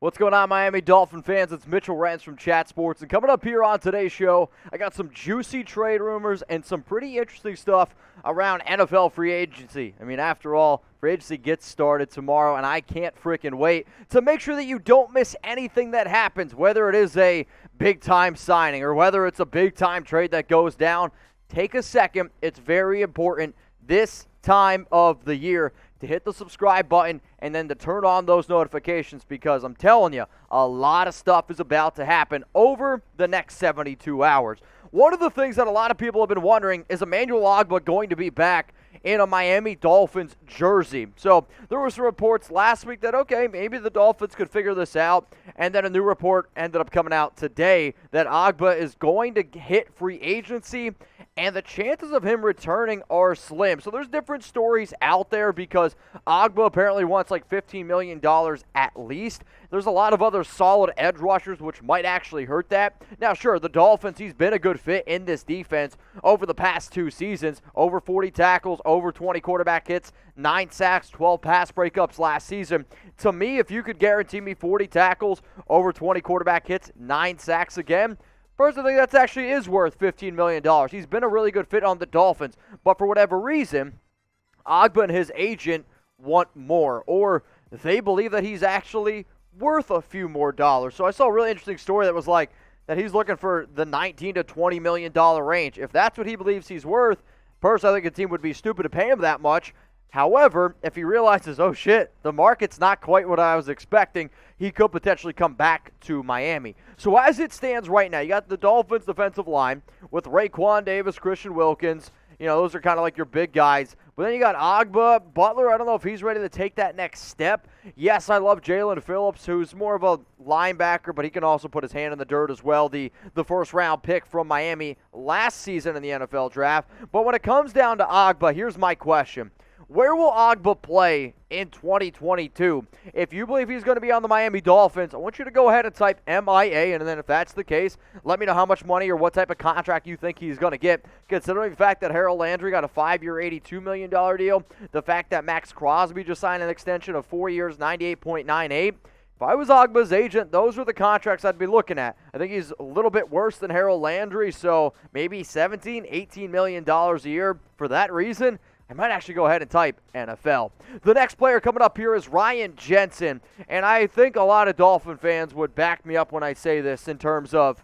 What's going on, Miami Dolphin fans? It's Mitchell Renz from Chat Sports, and coming up here on today's show, I got some juicy trade rumors and some pretty interesting stuff around NFL free agency. I mean, after all, free agency gets started tomorrow, and I can't freaking wait to make sure that you don't miss anything that happens, whether it is a big-time signing or whether it's a big-time trade that goes down. Take a second. It's very important this time of the year to hit the subscribe button and then to turn on those notifications, because I'm telling you, a lot of stuff is about to happen over the next 72 hours. One of the things that a lot of people have been wondering is Emmanuel Ogbah going to be back in a Miami Dolphins jersey. So there were some reports last week that, okay, maybe the Dolphins could figure this out, and then a new report ended up coming out today that Ogbah is going to hit free agency, and the chances of him returning are slim. So there's different stories out there because Ogbah apparently wants like $15 million at least. There's a lot of other solid edge rushers which might actually hurt that. Now, sure, the Dolphins, he's been a good fit in this defense over the past 2 seasons. Over 40 tackles, over 20 quarterback hits, 9 sacks, 12 pass breakups last season. To me, if you could guarantee me 40 tackles, over 20 quarterback hits, 9 sacks again, first, I think that actually is worth $15 million. He's been a really good fit on the Dolphins, but for whatever reason, Ogbah and his agent want more, or they believe that he's actually worth a few more dollars. So I saw a really interesting story that was like that he's looking for the $19 to $20 million range. If that's what he believes he's worth, personally, I think a team would be stupid to pay him that much. However, if he realizes, oh shit, the market's not quite what I was expecting, he could potentially come back to Miami. So as it stands right now, you got the Dolphins defensive line with Raekwon Davis, Christian Wilkins. You know, those are kind of like your big guys. But then you got Ogbah, Butler. I don't know if he's ready to take that next step. Yes, I love Jalen Phillips, who's more of a linebacker, but he can also put his hand in the dirt as well. The first-round pick from Miami last season in the NFL draft. But when it comes down to Ogbah, here's my question. Where will Ogbah play in 2022? If you believe he's going to be on the Miami Dolphins, I want you to go ahead and type MIA, and then if that's the case, let me know how much money or what type of contract you think he's going to get, considering the fact that Harold Landry got a 5-year, $82 million deal, the fact that Max Crosby just signed an extension of 4 years, $98.98. If I was Ogbah's agent, those are the contracts I'd be looking at. I think he's a little bit worse than Harold Landry, so maybe $17, $18 million a year. For that reason, I might actually go ahead and type NFL. The next player coming up here is Ryan Jensen, and I think a lot of Dolphin fans would back me up when I say this in terms of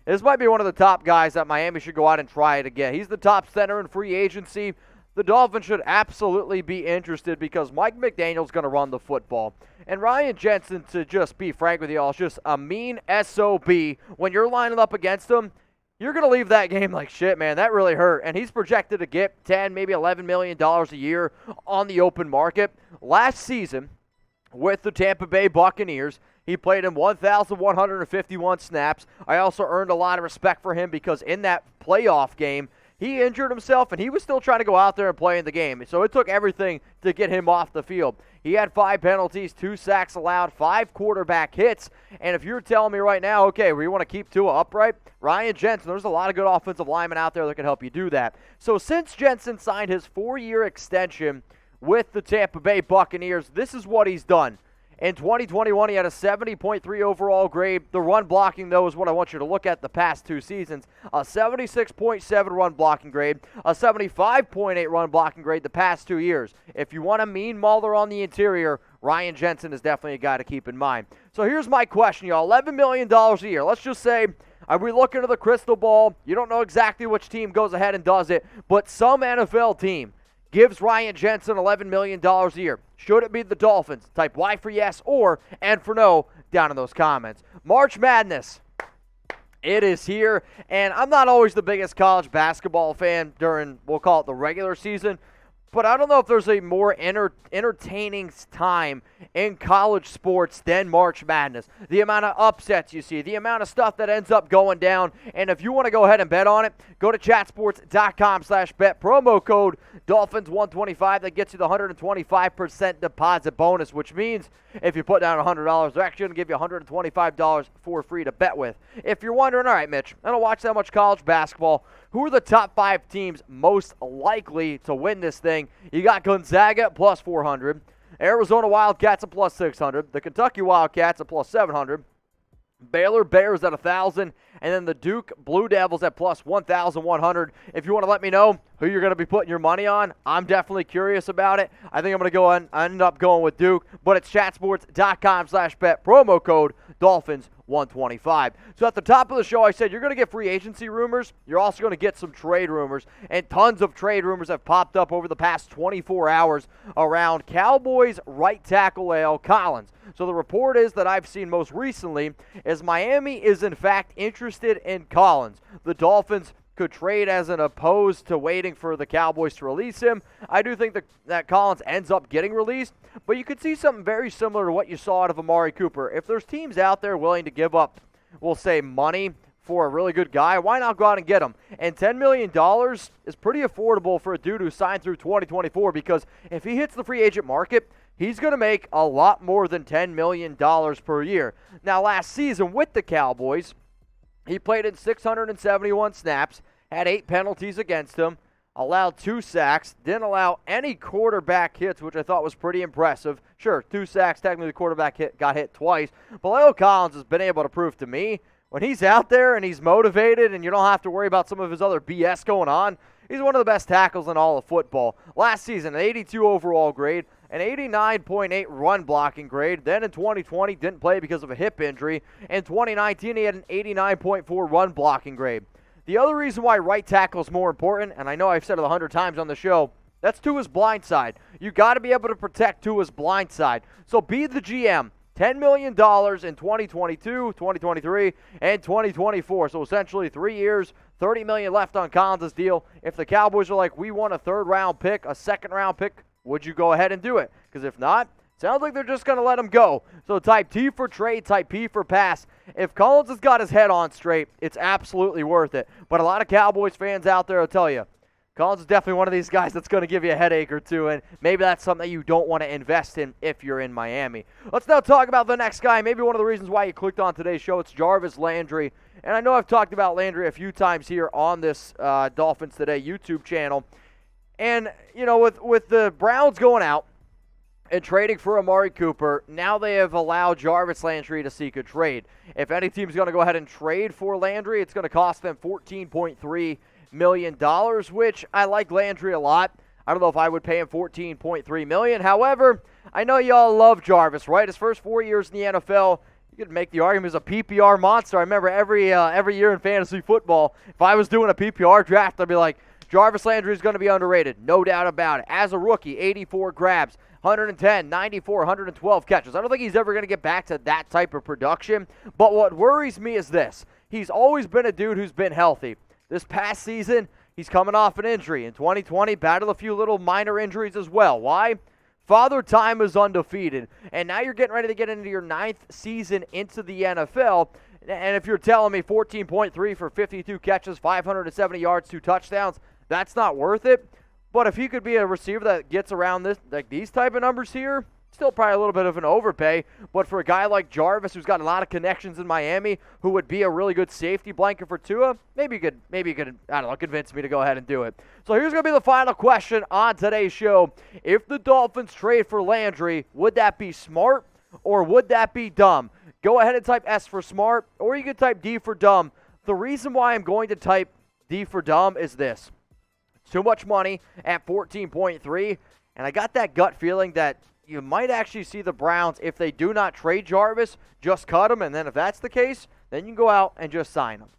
this might be one of the top guys that Miami should go out and try it again. He's the top center in free agency. The Dolphins should absolutely be interested because Mike McDaniel's going to run the football. And Ryan Jensen, to just be frank with you all, is just a mean SOB. When you're lining up against him, you're going to leave that game like shit, man. That really hurt. And he's projected to get $10, maybe $11 million a year on the open market. Last season, with the Tampa Bay Buccaneers, he played in 1,151 snaps. I also earned a lot of respect for him because in that playoff game, he injured himself, and he was still trying to go out there and play in the game. So it took everything to get him off the field. He had 5 penalties, 2 sacks allowed, 5 quarterback hits. And if you're telling me right now, okay, we want to keep Tua upright, Ryan Jensen, there's a lot of good offensive linemen out there that can help you do that. So since Jensen signed his 4-year extension with the Tampa Bay Buccaneers, this is what he's done. In 2021, he had a 70.3 overall grade. The run blocking, though, is what I want you to look at the past 2 seasons. A 76.7 run blocking grade, a 75.8 run blocking grade the past 2 years. If you want a mean mauler on the interior, Ryan Jensen is definitely a guy to keep in mind. So here's my question, y'all. $11 million a year. Let's just say, are we looking at the crystal ball? You don't know exactly which team goes ahead and does it, but some NFL team gives Ryan Jensen $11 million a year. Should it be the Dolphins? Type Y for yes or N for no down in those comments. March Madness. It is here, and I'm not always the biggest college basketball fan during, we'll call it the regular season, but I don't know if there's a more entertaining time in college sports than March Madness. The amount of upsets you see, the amount of stuff that ends up going down. And if you want to go ahead and bet on it, go to chatsports.com/bet. Promo code Dolphins125. That gets you the 125% deposit bonus, which means if you put down $100, they're actually going to give you $125 for free to bet with. If you're wondering, all right, Mitch, I don't watch that much college basketball. Who are the top 5 teams most likely to win this thing? You got Gonzaga at plus 400. Arizona Wildcats at plus 600. The Kentucky Wildcats at plus 700. Baylor Bears at 1,000, and then the Duke Blue Devils at plus 1,100. If you want to let me know who you're going to be putting your money on, I'm definitely curious about it. I think I'm going to go and end up going with Duke, but it's chatsports.com/bet, promo code Dolphins125. So at the top of the show, I said you're going to get free agency rumors. You're also going to get some trade rumors, and tons of trade rumors have popped up over the past 24 hours around Cowboys right tackle La'el Collins. So the report is that I've seen most recently is Miami is in fact interested in Collins. The Dolphins could trade as an opposed to waiting for the Cowboys to release him. I do think that Collins ends up getting released, but you could see something very similar to what you saw out of Amari Cooper. If there's teams out there willing to give up, we'll say, money for a really good guy, why not go out and get him? And $10 million is pretty affordable for a dude who signed through 2024, because if he hits the free agent market, he's going to make a lot more than $10 million per year. Now, last season with the Cowboys, he played in 671 snaps, had 8 penalties against him, allowed 2 sacks, didn't allow any quarterback hits, which I thought was pretty impressive. Sure, 2 sacks, technically the quarterback got hit twice, but La'el Collins has been able to prove to me, when he's out there and he's motivated and you don't have to worry about some of his other BS going on, he's one of the best tackles in all of football. Last season, an 82 overall grade, an 89.8 run blocking grade. Then in 2020, didn't play because of a hip injury. In 2019, he had an 89.4 run blocking grade. The other reason why right tackle is more important, and I know I've said it 100 times on the show, that's Tua's blind side. You got to be able to protect Tua's blind side. So be the GM. $10 million in 2022, 2023, and 2024. So essentially 3 years, $30 million left on Collins' deal. If the Cowboys are like, we want a 3rd-round pick, a 2nd-round pick, would you go ahead and do it? Because if not, sounds like they're just going to let him go. So type T for trade, type P for pass. If Collins has got his head on straight, it's absolutely worth it. But a lot of Cowboys fans out there will tell you, Collins is definitely one of these guys that's going to give you a headache or two, and maybe that's something that you don't want to invest in if you're in Miami. Let's now talk about the next guy. Maybe one of the reasons why you clicked on today's show, it's Jarvis Landry. And I know I've talked about Landry a few times here on this Dolphins Today YouTube channel. And, you know, with the Browns going out and trading for Amari Cooper, now they have allowed Jarvis Landry to seek a trade. If any team's going to go ahead and trade for Landry, it's going to cost them $14.3 million, which I like Landry a lot. I don't know if I would pay him $14.3 million. However, I know y'all love Jarvis, right? His first 4 years in the NFL, you could make the argument he's a PPR monster. I remember every year in fantasy football, if I was doing a PPR draft, I'd be like, Jarvis Landry is going to be underrated, no doubt about it. As a rookie, 84 grabs, 110, 94, 112 catches. I don't think he's ever going to get back to that type of production. But what worries me is this. He's always been a dude who's been healthy. This past season, he's coming off an injury. In 2020, battled a few little minor injuries as well. Why? Father Time is undefeated. And now you're getting ready to get into your 9th season into the NFL. And if you're telling me 14.3 for 52 catches, 570 yards, 2 touchdowns, that's not worth it. But if he could be a receiver that gets around this, like these type of numbers here, still probably a little bit of an overpay. But for a guy like Jarvis, who's got a lot of connections in Miami, who would be a really good safety blanket for Tua, maybe you could, I don't know, convince me to go ahead and do it. So here's going to be the final question on today's show. If the Dolphins trade for Landry, would that be smart or would that be dumb? Go ahead and type S for smart, or you can type D for dumb. The reason why I'm going to type D for dumb is this. Too much money at 14.3, and I got that gut feeling that you might actually see the Browns, if they do not trade Jarvis, just cut him, and then if that's the case, then you can go out and just sign him.